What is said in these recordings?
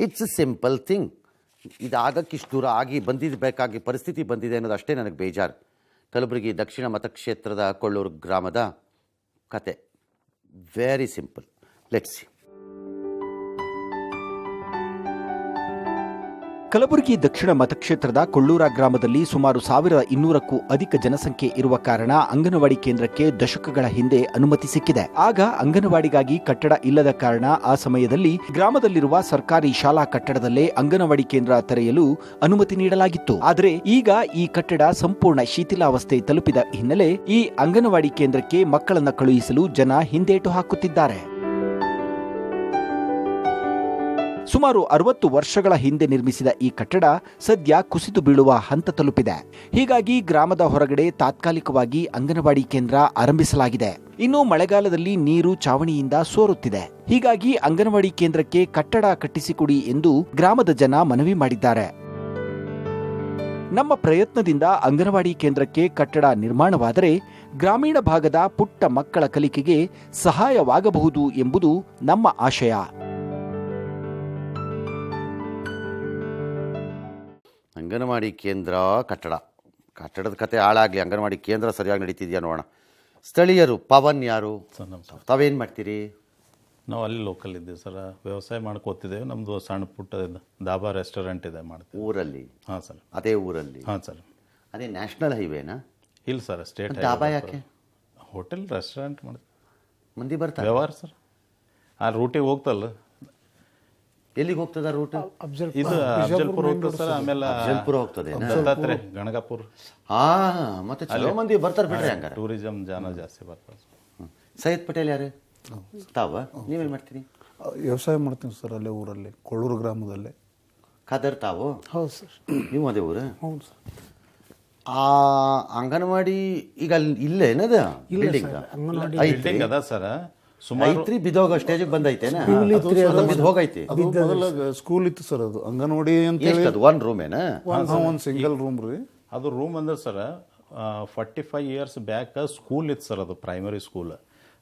It's a simple thing. ಇದಾಗಕ್ಕಿಷ್ಟು ದೂರ ಆಗಿ ಬಂದಿರಬೇಕಾಗಿ ಪರಿಸ್ಥಿತಿ ಬಂದಿದೆ ಅನ್ನೋದು ಅಷ್ಟೇ ನನಗೆ ಬೇಜಾರು. ಕಲಬುರಗಿ ದಕ್ಷಿಣ ಮತಕ್ಷೇತ್ರದ ಕೊಳ್ಳೂರು ಗ್ರಾಮದ ಕತೆ very simple. Let's see. Kalaburagi ದಕ್ಷಿಣ ಮತಕ್ಷೇತ್ರದ ಕೊಳ್ಳೂರ ಗ್ರಾಮದಲ್ಲಿ ಸುಮಾರು 1200ಕ್ಕೂ ಅಧಿಕ ಜನಸಂಖ್ಯೆ ಇರುವ ಕಾರಣ ಅಂಗನವಾಡಿ ಕೇಂದ್ರಕ್ಕೆ ದಶಕಗಳ ಹಿಂದೆ ಅನುಮತಿ ಸಿಕ್ಕಿದೆ. ಆಗ ಅಂಗನವಾಡಿಗಾಗಿ ಕಟ್ಟಡ ಇಲ್ಲದ ಕಾರಣ ಆ ಸಮಯದಲ್ಲಿ ಗ್ರಾಮದಲ್ಲಿರುವ ಸರ್ಕಾರಿ ಶಾಲಾ ಕಟ್ಟಡದಲ್ಲೇ ಅಂಗನವಾಡಿ ಕೇಂದ್ರ ತೆರೆಯಲು ಅನುಮತಿ ನೀಡಲಾಗಿತ್ತು. ಆದರೆ ಈಗ ಈ ಕಟ್ಟಡ ಸಂಪೂರ್ಣ ಶಿಥಿಲಾವಸ್ಥೆ ತಲುಪಿದ ಹಿನ್ನೆಲೆ ಈ ಅಂಗನವಾಡಿ ಕೇಂದ್ರಕ್ಕೆ ಮಕ್ಕಳನ್ನ ಕಳುಹಿಸಲು ಜನ ಹಿಂದೇಟು ಹಾಕುತ್ತಿದ್ದಾರೆ. ಸುಮಾರು 60 ವರ್ಷಗಳ ಹಿಂದೆ ನಿರ್ಮಿಸಿದ ಈ ಕಟ್ಟಡ ಸದ್ಯ ಕುಸಿದು ಬೀಳುವ ಹಂತ ತಲುಪಿದೆ. ಹೀಗಾಗಿ ಗ್ರಾಮದ ಹೊರಗಡೆ ತಾತ್ಕಾಲಿಕವಾಗಿ ಅಂಗನವಾಡಿ ಕೇಂದ್ರ ಆರಂಭಿಸಲಾಗಿದೆ. ಇನ್ನು ಮಳೆಗಾಲದಲ್ಲಿ ನೀರು ಚಾವಣಿಯಿಂದ ಸೋರುತ್ತಿದೆ. ಹೀಗಾಗಿ ಅಂಗನವಾಡಿ ಕೇಂದ್ರಕ್ಕೆ ಕಟ್ಟಡ ಕಟ್ಟಿಸಿಕೊಡಿ ಎಂದು ಗ್ರಾಮದ ಜನ ಮನವಿ ಮಾಡಿದ್ದಾರೆ. ನಮ್ಮ ಪ್ರಯತ್ನದಿಂದ ಅಂಗನವಾಡಿ ಕೇಂದ್ರಕ್ಕೆ ಕಟ್ಟಡ ನಿರ್ಮಾಣವಾದರೆ ಗ್ರಾಮೀಣ ಭಾಗದ ಪುಟ್ಟ ಮಕ್ಕಳ ಕಲಿಕೆಗೆ ಸಹಾಯವಾಗಬಹುದು ಎಂಬುದು ನಮ್ಮ ಆಶಯ. ಅಂಗನವಾಡಿ ಕೇಂದ್ರ ಕಟ್ಟಡದ ಕತೆ ಹಾಳಾಗಲಿ, ಅಂಗನವಾಡಿ ಕೇಂದ್ರ ಸರಿಯಾಗಿ ನಡೀತಿದೆಯಾ ನೋಡೋಣ. ಸ್ಥಳೀಯರು ಪವನ್ ಯಾರು, ತಾವೇನು ಮಾಡ್ತೀರಿ? ನಾವು ಅಲ್ಲಿ ಲೋಕಲ್ ಇದ್ದೀವಿ ಸರ್, ವ್ಯವಸಾಯ ಮಾಡ್ಕೋತಿದ್ದೇವೆ. ನಮ್ಮದು ಸಣ್ಣ ಪುಟ್ಟ ದಾಬಾ ರೆಸ್ಟೋರೆಂಟ್ ಇದೆ, ಮಾಡ್ತೀವಿ ಊರಲ್ಲಿ. ಹಾಂ ಸರ್. ಅದೇ ಊರಲ್ಲಿ? ಹಾಂ ಸರ್. ಅದೇ ನ್ಯಾಷನಲ್ ಹೈವೇನಾ? ಇಲ್ಲ ಸರ್, ಸ್ಟೇಟ್ ದಾಬಾ ಯಾಕೆ? ಹೋಟೆಲ್ ರೆಸ್ಟೋರೆಂಟ್ ಮಾಡ್ತೀವಿ, ಮಂದಿ ಬರ್ತಾರೆ ವ್ಯವಹಾರ ಸರ್. ಆ ರೂಟಿಗೆ ಹೋಗ್ತಲ್ಲ. ಎಲ್ಲಿಗೆ ಹೋಗ್ತದ ರೂಟ್? ಇದು ಅಫಜಲ್ಪುರ ಹೋಗ್ತದೆ ಸರ್, ಆಮೇಲೆ ಅಫಜಲ್ಪುರ ಹೋಗ್ತದೆ, ದತ್ತಾತ್ರೇಯ, ಗಣಗಾಪುರ. ಮತ್ತೆ ಚಲೋ ಮಂದಿ ಬರ್ತಾರೆ ಬಿಡ್ರಿ. ಹಂಗಾರೆ ಟೂರಿಸಂ ಜನ ಜಾಸ್ತಿ ಬರ್ತಾರೆ. ಸೈಯದ್ ಪಟೇಲ್ ಯಾರು? ತಾವ ನೀವೇನು ಮಾಡ್ತೀರಿ? ವ್ಯವಸಾಯ ಮಾಡ್ತೀನಿ ಸರ್, ಅಲ್ಲೇ ಊರಲ್ಲಿ ಕೊಳ್ಳೂರು ಗ್ರಾಮದಲ್ಲೇ. ಖಾದರ್ ತಾವು? ಹೌದು ಸರ್. ನೀವು ಅದೇ ಊರು? ಹೌದು ಸರ್. ಆ ಅಂಗನವಾಡಿ ಈಗ ಅಲ್ಲಿ ಇಲ್ಲೇ ಏನದ ಬಿಲ್ಡಿಂಗ್ ಬಿಲ್ಡಿಂಗ್ ಅದ ಸರ್, ಸುಮಾರು ಐತ್ರಿ ಬಿದ್ದೋಗ ಸ್ಟೇಜಿಗೆ ಬಂದೈತೇನ? ಬಿದ್ದು ಹೋಗೈತಿ. ಅದು ಮೊದಲ ಸ್ಕೂಲ್ ಇತ್ತು ಸರ್, ಅದು ಅಂಗನವಾಡಿ ಅಂತ ಹೇಳಿ. ಅದು ಒನ್ ರೂಮ್ ಏನ? ಒಂದು ಸಿಂಗಲ್ ರೂಮ್ ರೀ. ಅದು ರೂಮ್ ಅಂದ್ರೆ ಸರ್ 45 ಇಯರ್ಸ್ ಬ್ಯಾಕ್ ಸ್ಕೂಲ್ ಇತ್ತು ಸರ್, ಅದು ಪ್ರೈಮರಿ ಸ್ಕೂಲ್.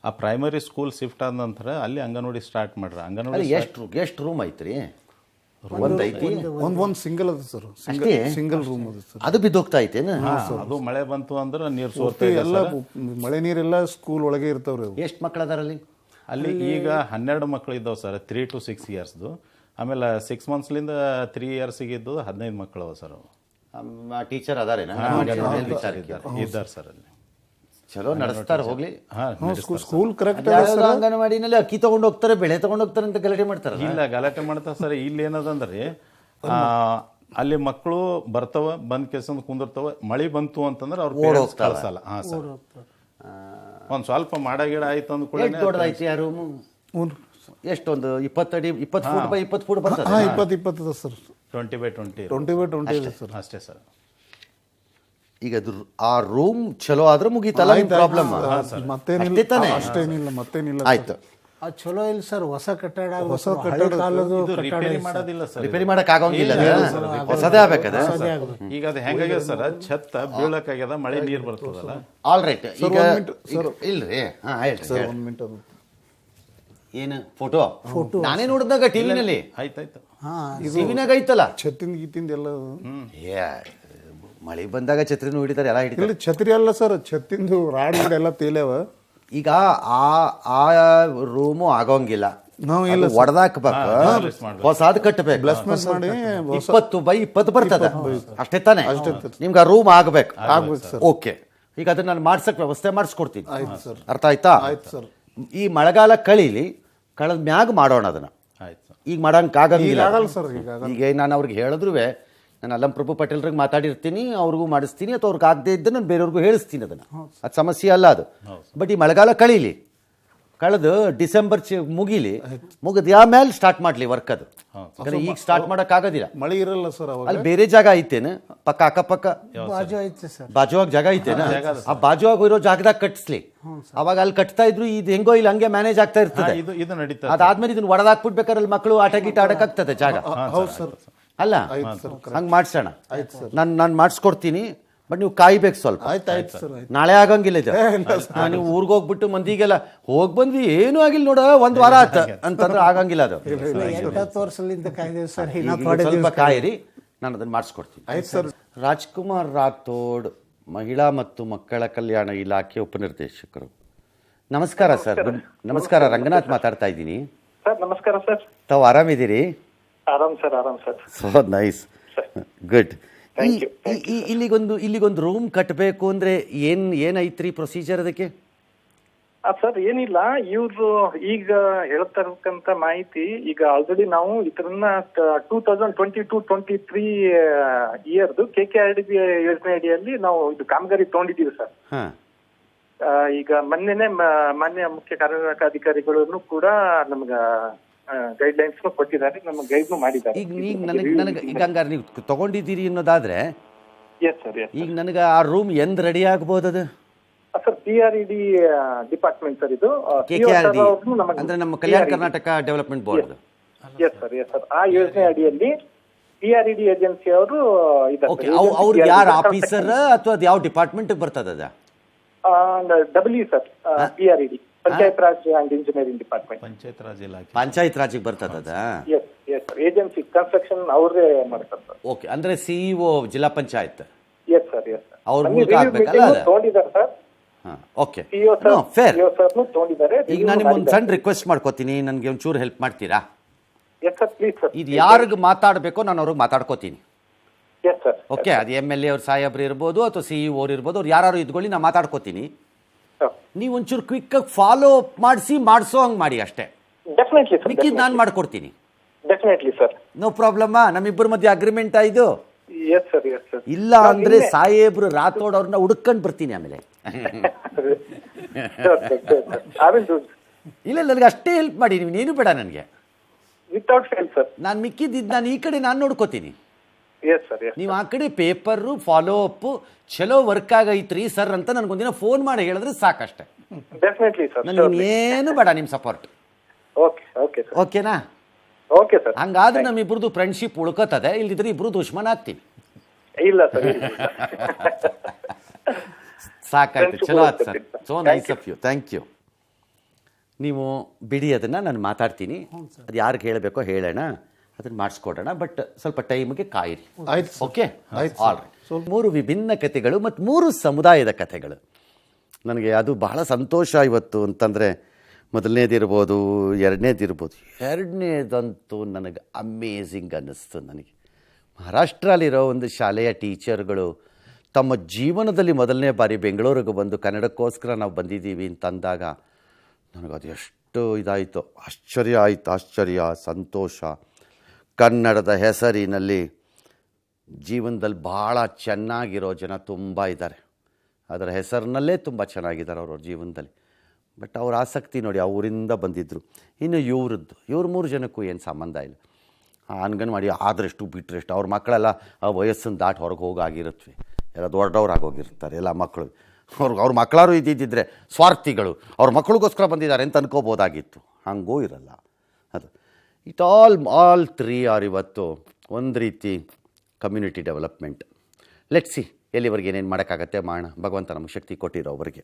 ಆ ಪ್ರೈಮರಿ ಸ್ಕೂಲ್ ಶಿಫ್ಟ್ ಆದ ನಂತರ ಅಲ್ಲಿ ಅಂಗನವಾಡಿ ಸ್ಟಾರ್ಟ್ ಮಾಡ್ರ. ಅಂಗನವಾಡಿ ಎಷ್ಟು ರೂಮ್ ಐತ್ರಿ? ಒಂದೈತಿ, ಒಂದು ಸಿಂಗಲ್ ಅದ ಸರ್, ಸಿಂಗಲ್ ರೂಮ್ ಅದ ಸರ್. ಅದು ಬಿದ್ದೋಗ್ತಾ ಐತೇನ? ಅದು ಮಳೆ ಬಂತು ಅಂದ್ರೆ ನೀರು ಸೋರ್ತಾ ಎಲ್ಲ ಮಳೆ ನೀರೆಲ್ಲ ಸ್ಕೂಲ್ ಒಳಗೆ ಇರ್ತಾವ್ರಿ. ಎಷ್ಟು ಮಕ್ಕಳು ಅದಾರಲ್ಲಿ ಅಲ್ಲಿ? ಈಗ 12 ಮಕ್ಕಳು ಇದ್ದಾವೆ ಸರ್, 3 to 6 ಇಯರ್ಸ್ದು. ಆಮೇಲೆ 6 ಮಂತ್ಸ್ಲಿಂದ 3 ಇಯರ್ಸಿಗೆ ಇದ್ದು 15 ಮಕ್ಕಳು ಅವ ಸರ್. ಟೀಚರ್ ಅದಾರೇನ? ಇದ್ದಾರೆ ಸರ್ ಅಲ್ಲಿ. ಚಲೋ ನಡೆಸ್ತಾರೆ, ಹೋಗ್ಲಿ. School correct. ಅಂಗನವಾಡಿನಲ್ಲಿ ಅಕ್ಕಿ ತಗೊಂಡು ಹೋಗ್ತಾರೆ, ಬೆಳೆ ತಗೊಂಡು ಹೋಗ್ತಾರೆ ಅಂತ ಗಲಾಟೆ ಮಾಡ್ತಾರೆ. ಇಲ್ಲ, ಗಲಾಟೆ ಮಾಡ್ತಾರೆ ಸರ್. ಇಲ್ಲಿ ಏನದಂದ್ರೆ ಅಲ್ಲಿ ಮಕ್ಕಳು ಬರ್ತಾವ, ಬಂದ್ ಕೇಸಂದ್ ಕುಂದಿರ್ತಾವ. ಮಳೆ ಬಂತು ಅಂತಂದ್ರೆ ಅವ್ರ ಪೇರೆಂಟ್ಸ್ ಕಳ್ಸಲ್ಲ. ಹಾ ಸರ್, ಒಂದ್ ಸ್ವಲ್ಪ ಮಾಡಗಿಡ ಆಯ್ತು ಅಂದ ಕೂಡ. ದೊಡ್ಡದೈತಿ ಆ ರೂಮು? ಎಷ್ಟೊಂದು 20 ಅಡಿ 20 ಫೂಟ್ ಬೈ 20 ಫೂಟ್ ಬರ್ತದೆ? 20 ಅದ ಸರ್. 20 by 20 ಇದೆ ಸರ್. ಅಷ್ಟೇ ಸರ್. ಈಗ ಅದು ಆ ರೂಮ್ ಚಲೋ ಆದ್ರೆ ಮುಗೀತಲ್ಲ ಪ್ರಾಬ್ಲಮ್. ಅಷ್ಟೇನಿಲ್ಲ, ಮತ್ತೇನಿಲ್ಲ. ಆಯ್ತು, ಅದು ಚಲೋ ಇಲ್ಲ ಸರ್. ಹೊಸ ಕಟ್ಟಡ ರಿಪೇರಿ ಮಾಡೋದಿಲ್ಲ ಸರ್, ರಿಪೇರಿ ಮಾಡಕ್ ಆಗೋಂಗಿಲ್ಲ, ಹೊಸದೇ ಆಗ್ಬೇಕದ. ಈಗ ಅದು ಹೆಂಗಾಗ್ಯದ ಸರ್, ಛತ್ತ ಬೀಳಕ್ಕಾಗ್ಯದ, ಮಳೆ ನೀರು ಬರ್ತದಲ್ಲ. All right. ಈಗ ಇಲ್ರಿ, ಸರ್ 1 ಮಿನಿಟ್. ಅದು ಏನು ಫೋಟೋ ನಾನೇ ನೋಡಿದಾಗ ಟಿವಿನಲ್ಲಿ. ಆಯ್ತಾಯ್ತು, ಟಿವಿನಾಗ ಐತಲ್ಲ ಛತ್ತಿಂದ ಗೀತಿಂದ ಎಲ್ಲ. ಮಳೆ ಬಂದಾಗ ಛತ್ರಿನೂ ಹಿಡಿತಾರೆ, ಎಲ್ಲ ಹಿಡಿತಾರೆ. ಛತ್ರಿ ಅಲ್ಲ ಸರ್, ಛತ್ತಿಂದು ರಾಡ್ ಎಲ್ಲ ತೇಲ್ಯಾವ. ಈಗ ಆ ರೂಮು ಆಗೋಂಗಿಲ್ಲ, ನಾವು ಇಲ್ಲ ಒಡೆದಾಕ್ಬೇಕು, ಹೊಸಾದ್ ಕಟ್ಟಬೇಕು. 20 by 20 ಬರ್ತದ, ಅಷ್ಟೇ ತಾನೆ? ನಿಮ್ಗೆ ಆ ರೂಮ್ ಆಗ್ಬೇಕು. ಓಕೆ, ಈಗ ಅದನ್ನ ನಾನು ಮಾಡ್ಸಕ್ ವ್ಯವಸ್ಥೆ ಮಾಡಿಸ್ಕೊಡ್ತೀನಿ. ಅರ್ಥ ಆಯ್ತಾ? ಈ ಮಳೆಗಾಲ ಕಳೆದ ಮ್ಯಾಗ ಮಾಡೋಣ ಅದನ್ನ. ಈಗ ಮಾಡಂಕ್ ಆಗಂಗಿಲ್ಲ. ಈಗ ನಾನು ಅವ್ರಿಗೆ ಹೇಳಿದ್ರು, ನಾನು ಅಲ್ಲಂ ಪ್ರಭು ಪಟೇಲ್ರಿಗೆ ಮಾತಾಡಿರ್ತೀನಿ, ಅವ್ರಿಗೂ ಮಾಡಿಸ್ತೀನಿ, ಅಥವಾ ಅವ್ರಿಗೆ ಆಗದೆ ಇದ್ದ ನಾನು ಬೇರೆಯವ್ರಿಗೂ ಹೇಳಿಸ್ತೀನಿ. ಅದನ್ನು, ಅದು ಸಮಸ್ಯೆ ಅಲ್ಲ ಅದು. ಬಟ್ ಈ ಮಳೆಗಾಲ ಕಳೆದು ಡಿಸೆಂಬರ್ ಮುಗಿದು ಆಮೇಲೆ ಸ್ಟಾರ್ಟ್ ಮಾಡಲಿ ವರ್ಕ್. ಅದು ಈಗ ಸ್ಟಾರ್ಟ್ ಮಾಡಕ್ ಆಗೋದಿಲ್ಲ, ಮಳೆ ಇರಲ್ಲ ಸರ್. ಅಲ್ಲಿ ಬೇರೆ ಜಾಗ ಐತೇನ? ಅಕ್ಕಪಕ್ಕ ಬಾಜುವಾಗ ಜಾಗ ಐತೇನ? ಆ ಬಾಜುವಾಗ ಇರೋ ಜಾಗದಾಗ ಕಟ್ಟಿಸ್ಲಿ. ಅವಾಗ ಅಲ್ಲಿ ಕಟ್ತಾ ಇದ್ರು, ಇದು ಹೆಂಗೋ ಇಲ್ಲಿ ಹಂಗೆ ಮ್ಯಾನೇಜ್ ಆಗ್ತಾ ಇರ್ತದೆ. ಅದಾದ್ಮೇಲೆ ಇದನ್ನ ಒಡೆದಾಕ್ಬಿಡ್ಬೇಕಾರೆ ಅಲ್ಲಿ ಮಕ್ಕಳು ಆಟ ಗೀಟ ಆಡಕ್ಕಾಗ್ತದೆ ಜಾಗ ಅಲ್ಲ? ಹಂಗೆ ಮಾಡ್ಸೋಣ. ನಾನು ಮಾಡಿಸ್ಕೊಡ್ತೀನಿ. ಬಟ್ ನೀವು ಕಾಯ್ಬೇಕು ಸ್ವಲ್ಪ. ಆಯ್ತು ಸರ್ ಆಯ್ತು. ನಾಳೆ ಆಗಂಗಿಲ್ಲ ಇದು. ನೀವು ಊರಿಗೆ ಹೋಗ್ಬಿಟ್ಟು ಮಂದಿಗೆಲ್ಲ ಹೋಗಿ ಬಂದ್ವಿ ಏನೂ ಆಗಿಲ್ಲ ನೋಡ ಒಂದ್ ವಾರ ಆತ ಅಂತಂದ್ರೆ ಆಗಂಗಿಲ್ಲ ಅದು. 80 ವರ್ಷದಿಂದ ಕಾಯ್ದೇವೆ ಸರ್. ಈಗ ಇನ್ನೂ ಥೋಡೆ ಸ್ವಲ್ಪ ದಿವಸ ಕಾಯಿರಿ, ನಾನು ಅದನ್ನ ಮಾಡಿಸ್ಕೊಡ್ತೀನಿ. ಆಯ್ತು ಸರ್. ರಾಜ್ಕುಮಾರ್ ರಾಥೋಡ್, ಮಹಿಳಾ ಮತ್ತು ಮಕ್ಕಳ ಕಲ್ಯಾಣ ಇಲಾಖೆ ಉಪನಿರ್ದೇಶಕರು. ನಮಸ್ಕಾರ ಸರ್. ನಮಸ್ಕಾರ, ರಂಗನಾಥ್ ಮಾತಾಡ್ತಾ ಇದ್ದೀನಿ. ಸರ್ ನಮಸ್ಕಾರ ಸರ್. ತಾವು ಆರಾಮಿದ್ದೀರಿ? ಆರಾಮ್ ಸರ್, ಆರಾಮ್ sir. So nice, good. Thank you, ಇಲ್ಲಿಗೊಂದು ರೂಮ್ ಕಟ್ಟಬೇಕು ಅಂದ್ರೆ ಏನೈತ್ರಿ ಪ್ರೊಸೀಜರ್ ಅದಕ್ಕೆ? ಸರ್ ಏನಿಲ್ಲ, ಇವ್ರು ಈಗ ಹೇಳ್ತಾ ಇರ್ತಕ್ಕಂಥ ಮಾಹಿತಿ, ಈಗ ಆಲ್ರೆಡಿ ನಾವು ಇದನ್ನ 2022-23 ಇಯರ್ದು KKRDB ಯೋಜನೆ ಅಡಿಯಲ್ಲಿ ನಾವು ಇದು ಕಾಮಗಾರಿ ತಗೊಂಡಿದ್ದೀವಿ ಸರ್. ಹಾ, ಈಗ ಮೊನ್ನೆನೆ ಮಾನ್ಯ ಮುಖ್ಯ ಕಾರ್ಯನಿರ್ವಾಹಕ ಅಧಿಕಾರಿಗಳನ್ನು ಕೂಡ ನಮ್ಗ ಗೈಡ್ಲೈನ್ಸ್ ಕೊಟ್ಟಿದ್ದಾರೆ, ನಮ್ಗೆ ಗೈಡ್ನು ಮಾಡಿದ್ದಾರೆ. ಈಗ ನನಗೆ ಈಗ ಹಂಗಾರೆ ನೀವು ತಗೊಂಡಿದ್ದೀರಿ ಅನ್ನೋದಾದ್ರೆ ಎಸ್ ಸರ್, ಎಸ್ ಈಗ ನನಗೆ ಆ ರೂಮ್ ಎಂದ್ ರೆಡಿ ಆಗ್ಬೋದು? ಅದು ಸರ್ PRED ಡಿಪಾರ್ಟ್ಮೆಂಟ್ ಸರ್ ಇದು. KKRD ಅಂದ್ರೆ ನಮ್ಮ Kalyana Karnataka development board. Yes sir, yes sir. ಆ ಯೋಜನೆ ಅಡಿಯಲ್ಲಿ PRED ಏಜೆನ್ಸಿ ಅವರು ಓಕೆ. ಅವ್ರಿಗೆ ಯಾರು ಆಫೀಸರ್ ಅಥವಾ ಅದು ಯಾವ ಡಿಪಾರ್ಟ್ಮೆಂಟ್ ಬರ್ತದ? W sir, PRED panchayat Raj and engineering department. Panchayat Raj ಇಲಾಖೆ. ಪಂಚಾಯತ್ ರಾಜಿಗೆ ಬರ್ತದ? Yes yes sir. Agency construction ಅವರೇ ಮಾಡ್ತಾರೆ ಸರ್. ಓಕೆ, ಅಂದ್ರೆ CEO ಜಿಲ್ಲಾ panchayat yes sir, yes sir. ಅವ್ರ ಮೂಲಕ ಆಗ್ಬೇಕಲ್ಲ ಅದು? ತಗೊಂಡಿದ್ದಾರೆ ಸರ್. Okay, CEO sir, fair. CEO ಸರ್ನು ತಗೊಂಡಿದ್ದಾರೆ. ಈಗ ನಾನು ನಿಮ್ಗೆ ಒಂದು ಸಣ್ಣ ರಿಕ್ವೆಸ್ಟ್ ಮಾಡ್ಕೋತೀನಿ, ನನಗೆ ಒಂಚೂರು ಹೆಲ್ಪ್ ಮಾಡ್ತೀರಾ? Yes sir, please sir. ಇದು ಯಾರಿಗೆ ಮಾತಾಡಬೇಕೋ ನಾನು ಅವ್ರಿಗೆ ಮಾತಾಡ್ಕೋತೀನಿ. Yes sir. ಓಕೆ, ಅದು MLA ಅವ್ರ ಸಾಹೇಬ್ರು ಇರ್ಬೋದು ಅಥವಾ CEO ಅವ್ರು ಇರ್ಬೋದು, ಅವ್ರು ಯಾರು ಇದ್ಕೊಳ್ಳಿ, ನಾನು ಮಾತಾಡ್ಕೋತೀನಿ. ನೀವು ಒಂಚೂರು ಕ್ವಿಕ್ಕಾಗಿ ಫಾಲೋ ಅಪ್ ಮಾಡಿಸೋ ಹಂಗೆ ಮಾಡಿ ಅಷ್ಟೇ. Definitely sir. ಮಿಕ್ಕಿದ್ದು ನಾನು ಮಾಡ್ಕೊಡ್ತೀನಿ. Definitely sir. No problem. ನಮ್ಮಿಬ್ಬರ ಮಧ್ಯೆ ಅಗ್ರಿಮೆಂಟ್ ಆಯ್ತು? Yes sir, yes sir. ಇಲ್ಲ ಅಂದ್ರೆ ಸಾಹೇಬ್ರು ರಾಥೋಡ್ ಅವ್ರನ್ನ ಹುಡ್ಕೊಂಡು ಬರ್ತೀನಿ ಆಮೇಲೆ. ಇಲ್ಲ, ನನಗೆ ಅಷ್ಟೇ ಹೆಲ್ಪ್ ಮಾಡಿ, ನೀವೇನು ಬೇಡ ನನಗೆ. Without fail sir. ನಾನು ಮಿಕ್ಕಿದ್ದು ನಾನು ಈ ಕಡೆ ನಾನು ನೋಡ್ಕೋತೀನಿ. Yes sir, yes. ನೀವು ಆ ಕಡೆ ಪೇಪರು ಫಾಲೋ ಅಪ್ ಚಲೋ ವರ್ಕ್ ಆಗೈತ್ರಿ ಸರ್ ಅಂತ ನನಗೊಂದಿನ ಫೋನ್ ಮಾಡಿ ಹೇಳಿದ್ರೆ ಸಾಕಷ್ಟೆ. Definitely sir. ನನಗೆ ಏನು ಬೇಡ ನಿಮ್ಮ ಸಪೋರ್ಟ್. Okay okay sir. ಓಕೆನಾ? Okay sir. ಹಂಗಾದ್ರೆ ನಮ್ಮಿಬ್ರದ್ದು ಫ್ರೆಂಡ್ಶಿಪ್ ಉಳ್ಕೋತದೆ, ಇಲ್ದಿದ್ರೆ ಇಬ್ರು ದುಶ್ಮನ್ ಆಗ್ತೀವಿ. ಇಲ್ಲ ಸರ್. ಸಾಕಾಯ್ತು, ಚಲೋ ಆಯ್ತು sir. So nice of you, thank you. ನೀವು ಬಿಡಿ, ಅದನ್ನು ನಾನು ಮಾತಾಡ್ತೀನಿ. ಅದು ಯಾರಿಗೆ ಹೇಳಬೇಕೋ ಹೇಳೋಣ, ಅದನ್ನು ಮಾಡಿಸ್ಕೊಡೋಣ. ಬಟ್ ಸ್ವಲ್ಪ ಟೈಮ್ಗೆ ಕಾಯಿರಿ. ಆಯ್ತು. Okay, all right. 3 ವಿಭಿನ್ನ ಕಥೆಗಳು ಮತ್ತು 3 ಸಮುದಾಯದ ಕಥೆಗಳು. ನನಗೆ ಅದು ಬಹಳ ಸಂತೋಷ ಇವತ್ತು ಅಂತಂದರೆ, ಮೊದಲನೇದಿರ್ಬೋದು, ಎರಡನೇದಂತೂ ನನಗೆ ಅಮೇಝಿಂಗ್ ಅನ್ನಿಸ್ತು. ನನಗೆ ಮಹಾರಾಷ್ಟ್ರಲ್ಲಿರೋ ಒಂದು ಶಾಲೆಯ ಟೀಚರ್ಗಳು ತಮ್ಮ ಜೀವನದಲ್ಲಿ ಮೊದಲನೇ ಬಾರಿ ಬೆಂಗಳೂರಿಗೆ ಬಂದು ಕನ್ನಡಕ್ಕೋಸ್ಕರ ನಾವು ಬಂದಿದ್ದೀವಿ ಅಂತಂದಾಗ ನನಗದು ಎಷ್ಟು ಇದಾಯಿತು, ಆಶ್ಚರ್ಯ, ಸಂತೋಷ. ಕನ್ನಡದ ಹೆಸರಿನಲ್ಲಿ ಜೀವನದಲ್ಲಿ ಭಾಳ ಚೆನ್ನಾಗಿರೋ ಜನ ತುಂಬ ಇದ್ದಾರೆ. ಅದರ ಹೆಸರಿನಲ್ಲೇ ತುಂಬ ಚೆನ್ನಾಗಿದ್ದಾರೆ ಅವ್ರವ್ರ ಜೀವನದಲ್ಲಿ. ಬಟ್ ಅವ್ರ ಆಸಕ್ತಿ ನೋಡಿ, ಅವರಿಂದ ಬಂದಿದ್ದರು. ಇನ್ನು ಇವ್ರ 3 ಜನಕ್ಕೂ ಏನು ಸಂಬಂಧ ಇಲ್ಲ. ಅಂಗನವಾಡಿ ಆದರೆಷ್ಟು ಬಿಟ್ಟರೆಷ್ಟು ಅವ್ರ ಮಕ್ಕಳೆಲ್ಲ ಆ ವಯಸ್ಸನ್ನು ದಾಟಿ ಹೊರಗೆ ಹೋಗಾಗಿರುತ್ತವೆ, ಎಲ್ಲ ದೊಡ್ಡವ್ರಾಗೋಗಿರ್ತಾರೆ ಎಲ್ಲ ಮಕ್ಕಳು. ಅವ್ರ ಮಕ್ಕಳಾರು ಇದ್ದಿದ್ದರೆ ಸ್ವಾರ್ಥಿಗಳು, ಅವ್ರ ಮಕ್ಕಳಿಗೋಸ್ಕರ ಬಂದಿದ್ದಾರೆ ಅಂತ ಅನ್ಕೋಬೋದಾಗಿತ್ತು. ಹಂಗೂ ಇರಲ್ಲ ಅದು. ಆಲ್ 3 ಆರ್ ಇವತ್ತು ಒಂದು ರೀತಿ ಕಮ್ಯುನಿಟಿ ಡೆವಲಪ್ಮೆಂಟ್. ಲೆಟ್ಸ್ ಸಿ ಎಲ್ಲಿವರೆಗೆ ಏನೇನು ಮಾಡೋಕ್ಕಾಗತ್ತೆ ಮಾಡೋಣ. ಭಗವಂತ ನಮಗೆ ಶಕ್ತಿ ಕೊಟ್ಟಿರೋವರೆಗೆ.